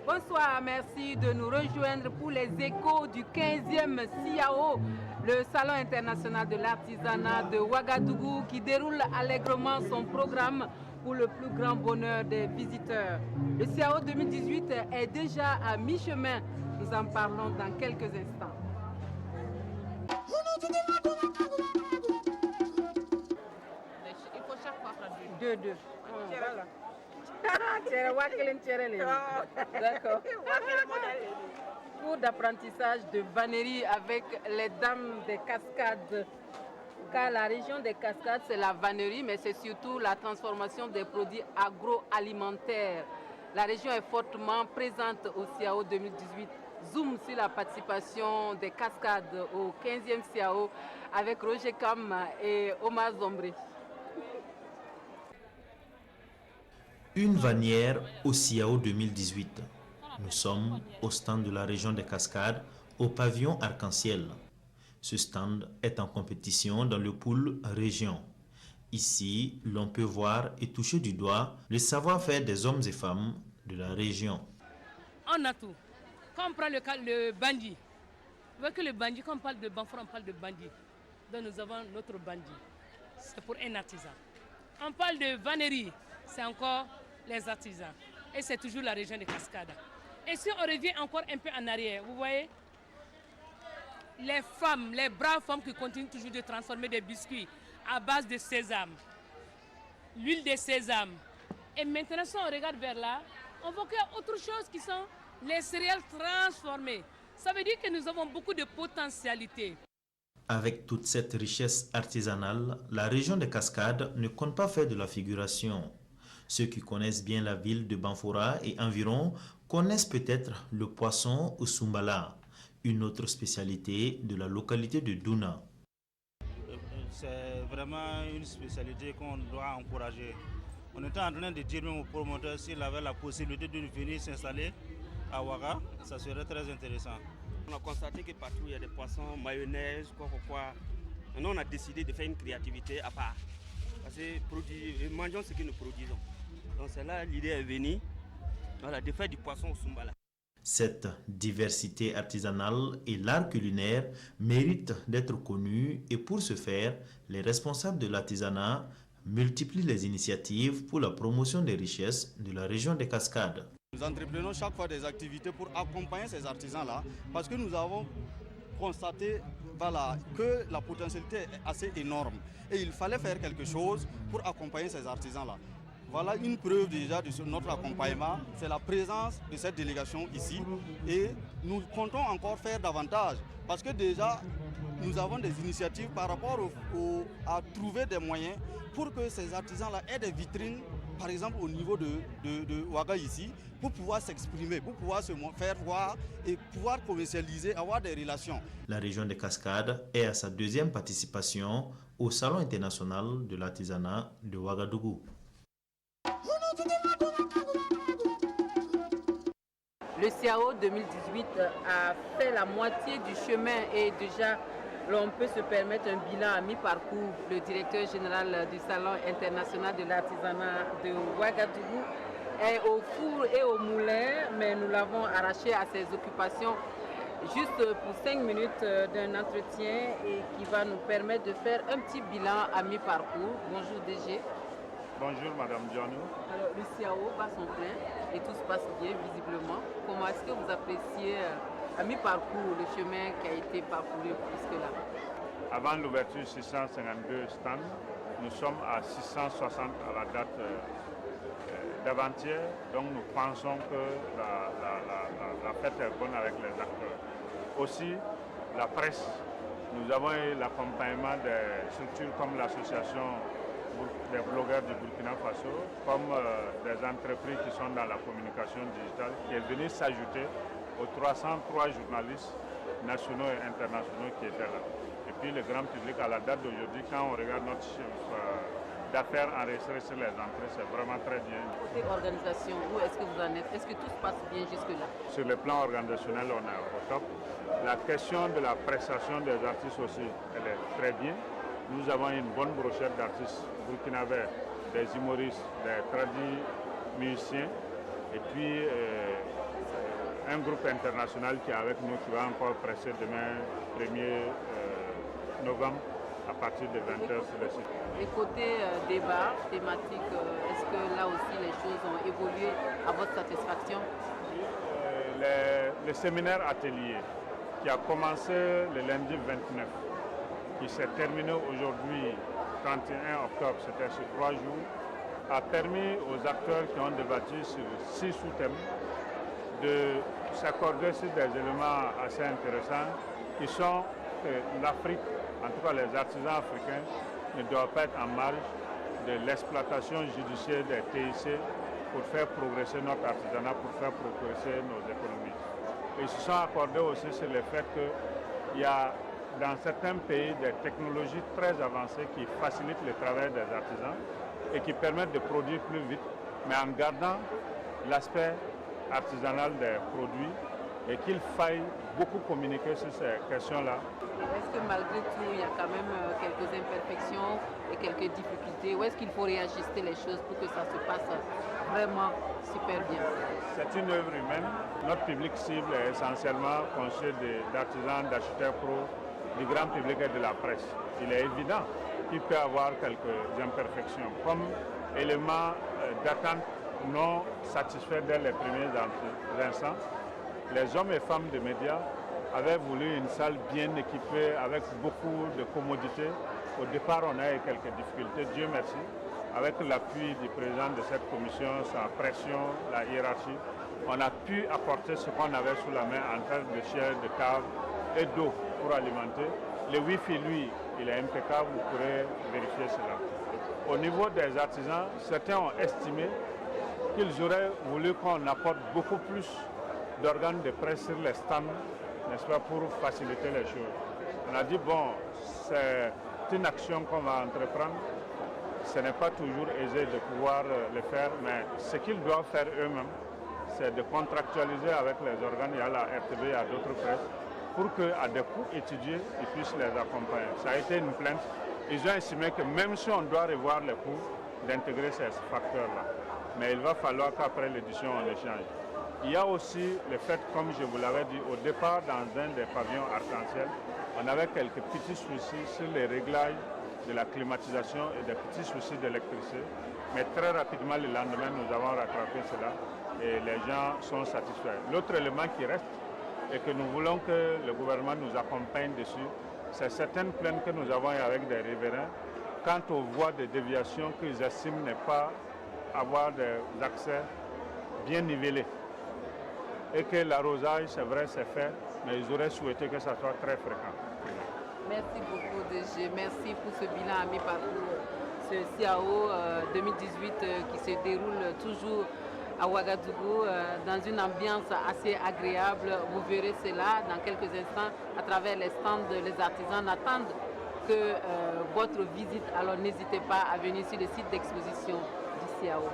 Bonsoir, merci de nous rejoindre pour les échos du 15e CIAO, le Salon international de l'artisanat de Ouagadougou, qui déroule allègrement son programme pour le plus grand bonheur des visiteurs. Le CIAO 2018 est déjà à mi-chemin. Nous en parlons dans quelques instants. Il faut chaque fois faire deux. Voilà. D'accord. Cours d'apprentissage de vannerie avec les dames des cascades. Car la région des cascades, c'est la vannerie, mais c'est surtout la transformation des produits agroalimentaires. La région est fortement présente au CIAO 2018. Zoom sur la participation des cascades au 15e CIAO avec Roger Kam et Omar Zombré. Une vannière au CIAO 2018. Nous sommes au stand de la région des Cascades, au pavillon Arc-en-Ciel. Ce stand est en compétition dans le pool région. Ici, l'on peut voir et toucher du doigt le savoir-faire des hommes et femmes de la région. On a tout. Quand on prend le bandit, vous voyez que le bandit, quand on parle de Banfora, on parle de bandit. Donc nous avons notre bandit. C'est pour un artisan. On parle de vannerie, c'est encore les artisans. Et c'est toujours la région de Cascades. Et si on revient encore un peu en arrière, vous voyez, les femmes, les braves femmes qui continuent toujours de transformer des biscuits à base de sésame, l'huile de sésame. Et maintenant, si on regarde vers là, on voit qu'il y a autre chose qui sont les céréales transformées. Ça veut dire que nous avons beaucoup de potentialités. Avec toute cette richesse artisanale, la région des Cascades ne compte pas faire de la figuration. Ceux qui connaissent bien la ville de Banfora et environ connaissent peut-être le poisson au Sumbala, une autre spécialité de la localité de Douna. C'est vraiment une spécialité qu'on doit encourager. On était en train de dire même aux promoteurs s'ils avaient la possibilité de venir s'installer à Ouaga, ça serait très intéressant. On a constaté que partout il y a des poissons, mayonnaise, quoi. Maintenant on a décidé de faire une créativité à part. Parce que mangeons ce que nous produisons. Donc c'est là l'idée est venue, voilà, de faire du poisson au Sumbala. Cette diversité artisanale et l'art culinaire méritent d'être connus et pour ce faire, les responsables de l'artisanat multiplient les initiatives pour la promotion des richesses de la région des Cascades. Nous entreprenons chaque fois des activités pour accompagner ces artisans-là parce que nous avons constaté que la potentialité est assez énorme et il fallait faire quelque chose pour accompagner ces artisans-là. Voilà une preuve déjà de notre accompagnement, c'est la présence de cette délégation ici et nous comptons encore faire davantage parce que déjà nous avons des initiatives par rapport à trouver des moyens pour que ces artisans-là aient des vitrines, par exemple au niveau de Ouaga ici, pour pouvoir s'exprimer, pour pouvoir se faire voir et pouvoir commercialiser, avoir des relations. La région des Cascades est à sa deuxième participation au Salon international de l'artisanat de Ouagadougou. Le CIAO 2018 a fait la moitié du chemin et déjà l'on peut se permettre un bilan à mi-parcours. Le directeur général du Salon international de l'artisanat de Ouagadougou est au four et au moulin, mais nous l'avons arraché à ses occupations juste pour 5 minutes d'un entretien et qui va nous permettre de faire un petit bilan à mi-parcours. Bonjour DG. Bonjour Madame Dianou. Alors le CIAO bat son plein et tout se passe bien visiblement. Comment est-ce que vous appréciez à mi-parcours le chemin qui a été parcouru jusque-là? Avant l'ouverture 652 stands, nous sommes à 660 à la date d'avant-hier. Donc nous pensons que la fête est bonne avec les acteurs. Aussi la presse, nous avons eu l'accompagnement des structures comme l'association des blogueurs du Burkina Faso, comme des entreprises qui sont dans la communication digitale, qui est venu s'ajouter aux 303 journalistes nationaux et internationaux qui étaient là. Et puis le grand public, à la date d'aujourd'hui, quand on regarde notre chiffre d'affaires enregistrées sur les entrées, c'est vraiment très bien. Côté organisation, où est-ce que vous en êtes? Est-ce que tout se passe bien jusque-là? Sur le plan organisationnel, on est au top. La question de la prestation des artistes aussi, elle est très bien. Nous avons une bonne brochette d'artistes burkinabés, des humoristes, des tradis musiciens, et puis un groupe international qui est avec nous, qui va encore presser demain, 1er novembre, à partir de 20h sur le site. Et côté débat thématique, est-ce que là aussi les choses ont évolué à votre satisfaction? Le séminaire atelier qui a commencé le lundi 29, qui s'est terminé aujourd'hui 31 octobre, c'était sur 3 jours, a permis aux acteurs qui ont débattu sur 6 sous-thèmes de s'accorder sur des éléments assez intéressants qui sont que l'Afrique, en tout cas les artisans africains, ne doivent pas être en marge de l'exploitation judiciaire des TIC pour faire progresser notre artisanat, pour faire progresser nos économies. Ils se sont accordés aussi sur le fait qu'il y a dans certains pays des technologies très avancées qui facilitent le travail des artisans et qui permettent de produire plus vite, mais en gardant l'aspect artisanal des produits, et qu'il faille beaucoup communiquer sur ces questions-là. Est-ce que malgré tout, il y a quand même quelques imperfections et quelques difficultés? Ou est-ce qu'il faut réajuster les choses pour que ça se passe vraiment super bien? C'est une œuvre humaine. Notre public cible est essentiellement constitué d'artisans, d'architectes pros, du grand public et de la presse. Il est évident qu'il peut y avoir quelques imperfections, comme élément d'attente non satisfait dès les premiers instants. Les hommes et femmes des médias avaient voulu une salle bien équipée avec beaucoup de commodités. Au départ, on a eu quelques difficultés, Dieu merci. Avec l'appui du président de cette commission, sa pression, la hiérarchie, on a pu apporter ce qu'on avait sous la main en termes de chair, de cave et d'eau pour alimenter. Le Wi-Fi, lui, il est impeccable, vous pourrez vérifier cela. Au niveau des artisans, certains ont estimé qu'ils auraient voulu qu'on apporte beaucoup plus d'organes de presse sur les stands, n'est-ce pas, pour faciliter les choses. On a dit, bon, c'est une action qu'on va entreprendre. Ce n'est pas toujours aisé de pouvoir le faire, mais ce qu'ils doivent faire eux-mêmes, c'est de contractualiser avec les organes, il y a la RTB, il y a d'autres presses, pour qu'à des coûts étudiés, ils puissent les accompagner. Ça a été une plainte. Ils ont estimé que même si on doit revoir les coûts, d'intégrer ces facteurs-là. Mais il va falloir qu'après l'édition, on les change. Il y a aussi le fait, comme je vous l'avais dit, au départ, dans un des pavillons arc-en-ciel, on avait quelques petits soucis sur les réglages de la climatisation et des petits soucis d'électricité. Mais très rapidement, le lendemain, nous avons rattrapé cela et les gens sont satisfaits. L'autre élément qui reste et que nous voulons que le gouvernement nous accompagne dessus, c'est certaines plaintes que nous avons avec des riverains quant aux voies de déviation qu'ils estiment ne pas avoir des accès bien nivelés. Et que l'arrosage, c'est vrai, c'est fait, mais ils auraient souhaité que ça soit très fréquent. Merci beaucoup, DG. Merci pour ce bilan à mi-parcours, ce CIAO 2018 qui se déroule toujours à Ouagadougou dans une ambiance assez agréable. Vous verrez cela dans quelques instants à travers les stands. Les artisans attendent que votre visite. Alors n'hésitez pas à venir sur le site d'exposition du CIAO.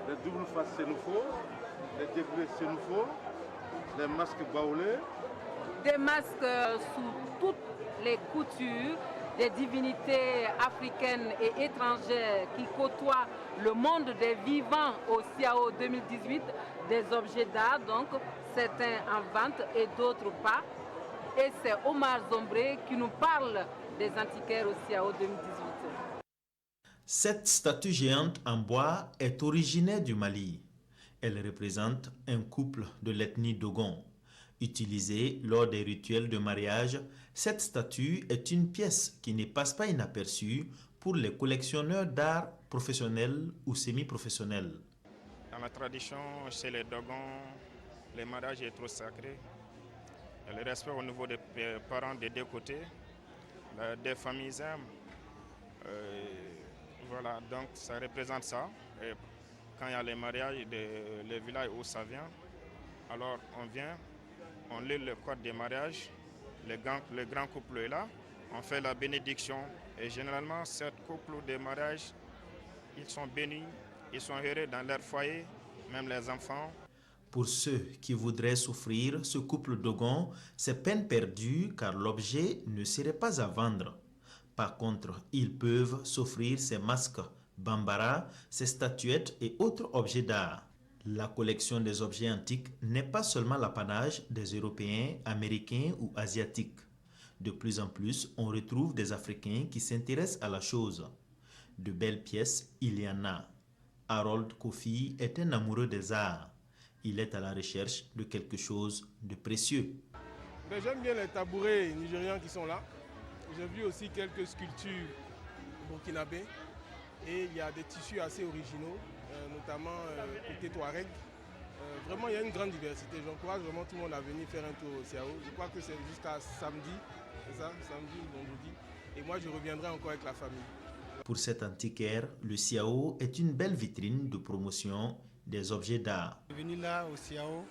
Les doubles faces, c'est nous faut. Les dégrés, c'est nous faut. Les masques baoulés. Des masques sous toutes les coutures, des divinités africaines et étrangères qui côtoient le monde des vivants au CIAO 2018, des objets d'art, donc certains en vente et d'autres pas. Et c'est Omar Zombré qui nous parle des antiquaires au CIAO 2018. Cette statue géante en bois est originaire du Mali. Elle représente un couple de l'ethnie Dogon. Utilisée lors des rituels de mariage, cette statue est une pièce qui ne passe pas inaperçue pour les collectionneurs d'art professionnels ou semi-professionnels. Dans la tradition, chez les Dogons, le mariage est trop sacré. Le respect au niveau des parents des deux côtés, des familles aiment. Voilà, donc ça représente ça. Et quand il y a les mariages, les villages où ça vient, alors on vient, on lit le code des mariages, le grand couple est là, on fait la bénédiction. Et généralement, ces couples de mariage, ils sont bénis, ils sont heureux dans leur foyer, même les enfants. Pour ceux qui voudraient s'offrir ce couple Dogon, c'est peine perdue car l'objet ne serait pas à vendre. Par contre, ils peuvent s'offrir ces masques Bambara, ces statuettes et autres objets d'art. La collection des objets antiques n'est pas seulement l'apanage des Européens, Américains ou Asiatiques. De plus en plus, on retrouve des Africains qui s'intéressent à la chose. De belles pièces, il y en a. Harold Kofi est un amoureux des arts. Il est à la recherche de quelque chose de précieux. J'aime bien les tabourets nigérians qui sont là. J'ai vu aussi quelques sculptures burkinabées. Et il y a des tissus assez originaux, notamment côté Touareg. Vraiment, il y a une grande diversité. J'encourage vraiment tout le monde à venir faire un tour au CIAO. Je crois que c'est jusqu'à samedi, c'est ça, samedi ou vendredi. Et moi, je reviendrai encore avec la famille. Pour cet antiquaire, le CIAO est une belle vitrine de promotion des objets d'art. Je suis venu là au CIAO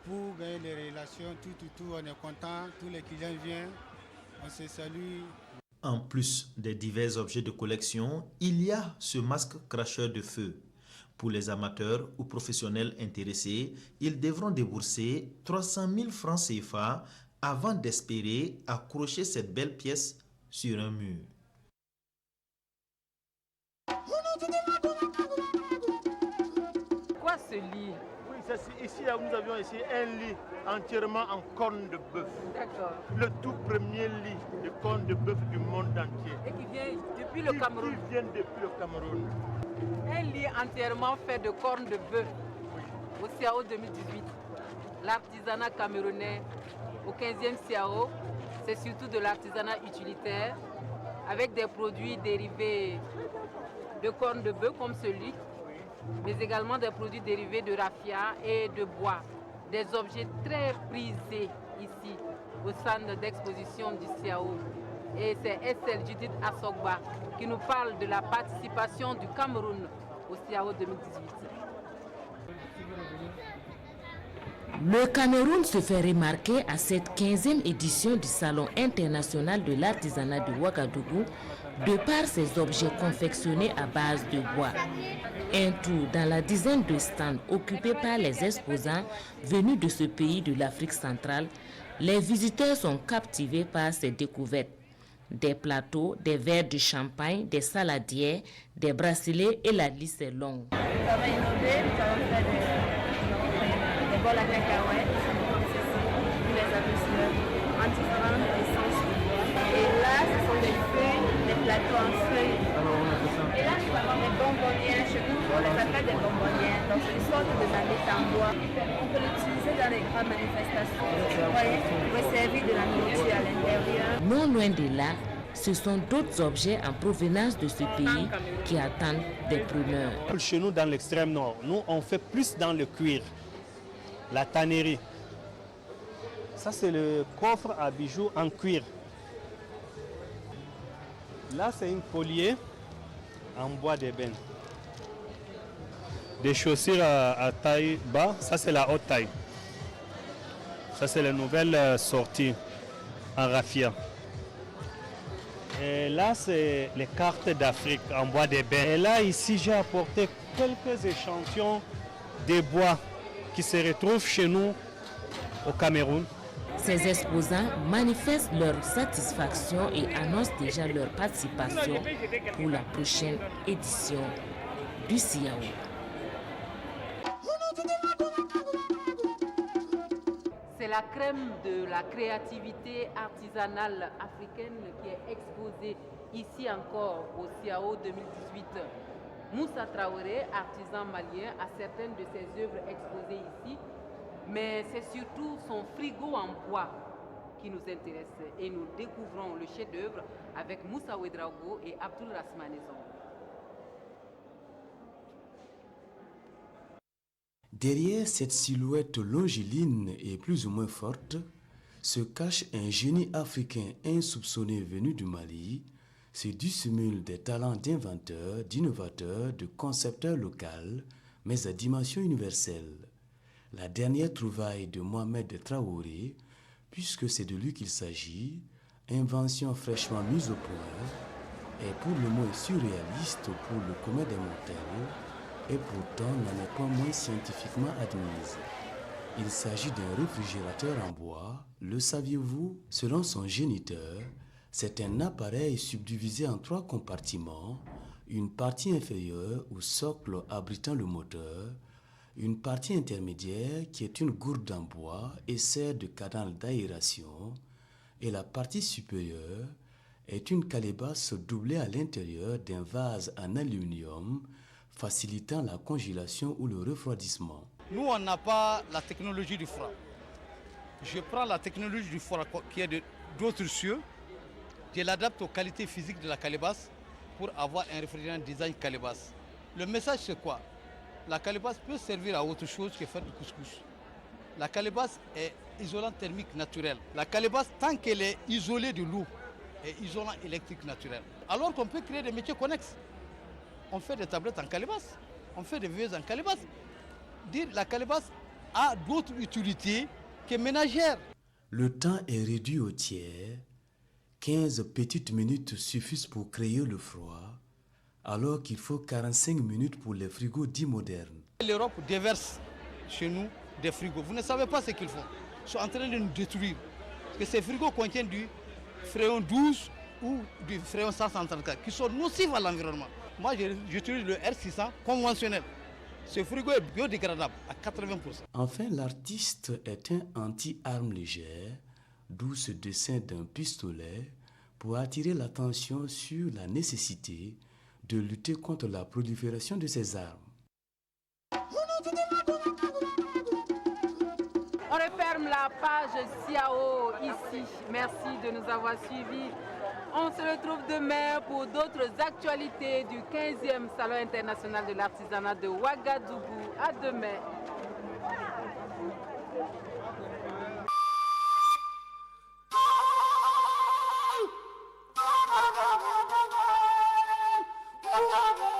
pour gagner des relations, tout, on est content, tous les clients viennent, on se salue. En plus des divers objets de collection, il y a ce masque cracheur de feu. Pour les amateurs ou professionnels intéressés, ils devront débourser 300 000 francs CFA avant d'espérer accrocher cette belle pièce sur un mur. Quoi ce lit? Oui, ici nous avions ici un lit entièrement en corne de bœuf. D'accord. Le tout premier lit de corne de bœuf du monde entier. Et qui vient depuis le Cameroun. Qui vient depuis le Cameroun. Un lit entièrement fait de corne de bœuf au CIAO 2018. L'artisanat camerounais au 15e CIAO, c'est surtout de l'artisanat utilitaire avec des produits dérivés de corne de bœuf comme celui, mais également des produits dérivés de raffia et de bois. Des objets très prisés ici au centre d'exposition du CIAO. Et c'est Estelle Judith Assogba qui nous parle de la participation du Cameroun au CIAO 2018. Le Cameroun se fait remarquer à cette 15e édition du Salon international de l'artisanat de Ouagadougou de par ses objets confectionnés à base de bois. Un tour dans la dizaine de stands occupés par les exposants venus de ce pays de l'Afrique centrale, les visiteurs sont captivés par ces découvertes. Des plateaux, des verres de champagne, des saladières, des bracelets et la liste est longue. Nous avons innové, nous avons fait des bols à cacahuètes, vous les avez en différentes essences de bois. Et là, ce sont des feuilles, des plateaux en feuilles. Et là, nous avons des bonbonnières. Chez nous, on les appelle des bonbonnières. Donc, une sorte de navette en bois. On peut l'utiliser dans les grandes manifestations. Vous voyez, on peut servir de la nourriture à l'intérieur. Non loin de là, ce sont d'autres objets en provenance de ce pays qui attendent des preneurs. Chez nous, dans l'extrême nord, nous, on fait plus dans le cuir, la tannerie. Ça, c'est le coffre à bijoux en cuir. Là, c'est une collier en bois d'ébène. Des chaussures à taille bas, ça, c'est la haute taille. Ça, c'est la nouvelle sortie en raffia. Et là, c'est les cartes d'Afrique en bois d'ébène. Et là, ici, j'ai apporté quelques échantillons de bois qui se retrouvent chez nous au Cameroun. Ces exposants manifestent leur satisfaction et annoncent déjà leur participation pour la prochaine édition du CIAO. C'est la crème de la créativité artisanale africaine qui est exposée ici encore au CIAO 2018. Moussa Traoré, artisan malien, a certaines de ses œuvres exposées ici, mais c'est surtout son frigo en bois qui nous intéresse et nous découvrons le chef-d'œuvre avec Moussa Ouedraogo et Abdul Rasmanezon. Derrière cette silhouette longiligne et plus ou moins forte, se cache un génie africain insoupçonné venu du Mali, se dissimule des talents d'inventeur, d'innovateur, de concepteur local, mais à dimension universelle. La dernière trouvaille de Mohamed Traoré, puisque c'est de lui qu'il s'agit, invention fraîchement mise au point, est pour le moins surréaliste pour le commun des mortels et pourtant n'en est pas moins scientifiquement admise. Il s'agit d'un réfrigérateur en bois, le saviez-vous? Selon son géniteur, c'est un appareil subdivisé en 3 compartiments, une partie inférieure ou socle abritant le moteur, une partie intermédiaire qui est une gourde en bois et sert de canal d'aération, et la partie supérieure est une calebasse doublée à l'intérieur d'un vase en aluminium, facilitant la congélation ou le refroidissement. Nous, on n'a pas la technologie du froid. Je prends la technologie du froid qui est d'autres cieux, je l'adapte aux qualités physiques de la calebasse pour avoir un réfrigérant design calebasse. Le message, c'est quoi? La calebasse peut servir à autre chose que faire du couscous. La calebasse est isolant thermique naturel. La calebasse, tant qu'elle est isolée de l'eau, est isolant électrique naturel. Alors qu'on peut créer des métiers connexes. On fait des tablettes en calebasse, on fait des veilleuses en calebasse. Dire la calebasse a d'autres utilités que ménagères. Le temps est réduit au tiers. 15 petites minutes suffisent pour créer le froid, alors qu'il faut 45 minutes pour les frigos dits modernes. L'Europe déverse chez nous des frigos. Vous ne savez pas ce qu'ils font. Ils sont en train de nous détruire. Parce que ces frigos contiennent du fréon 12 ou du fréon 134 qui sont nocifs à l'environnement. Moi, j'utilise le R600 conventionnel. Ce frigo est biodégradable à 80%. Enfin, l'artiste est un anti-arme légère, d'où ce dessin d'un pistolet pour attirer l'attention sur la nécessité de lutter contre la prolifération de ces armes. On referme la page Siao ici. Merci de nous avoir suivis. On se retrouve demain pour d'autres actualités du 15e Salon international de l'artisanat de Ouagadougou. À demain. Oh,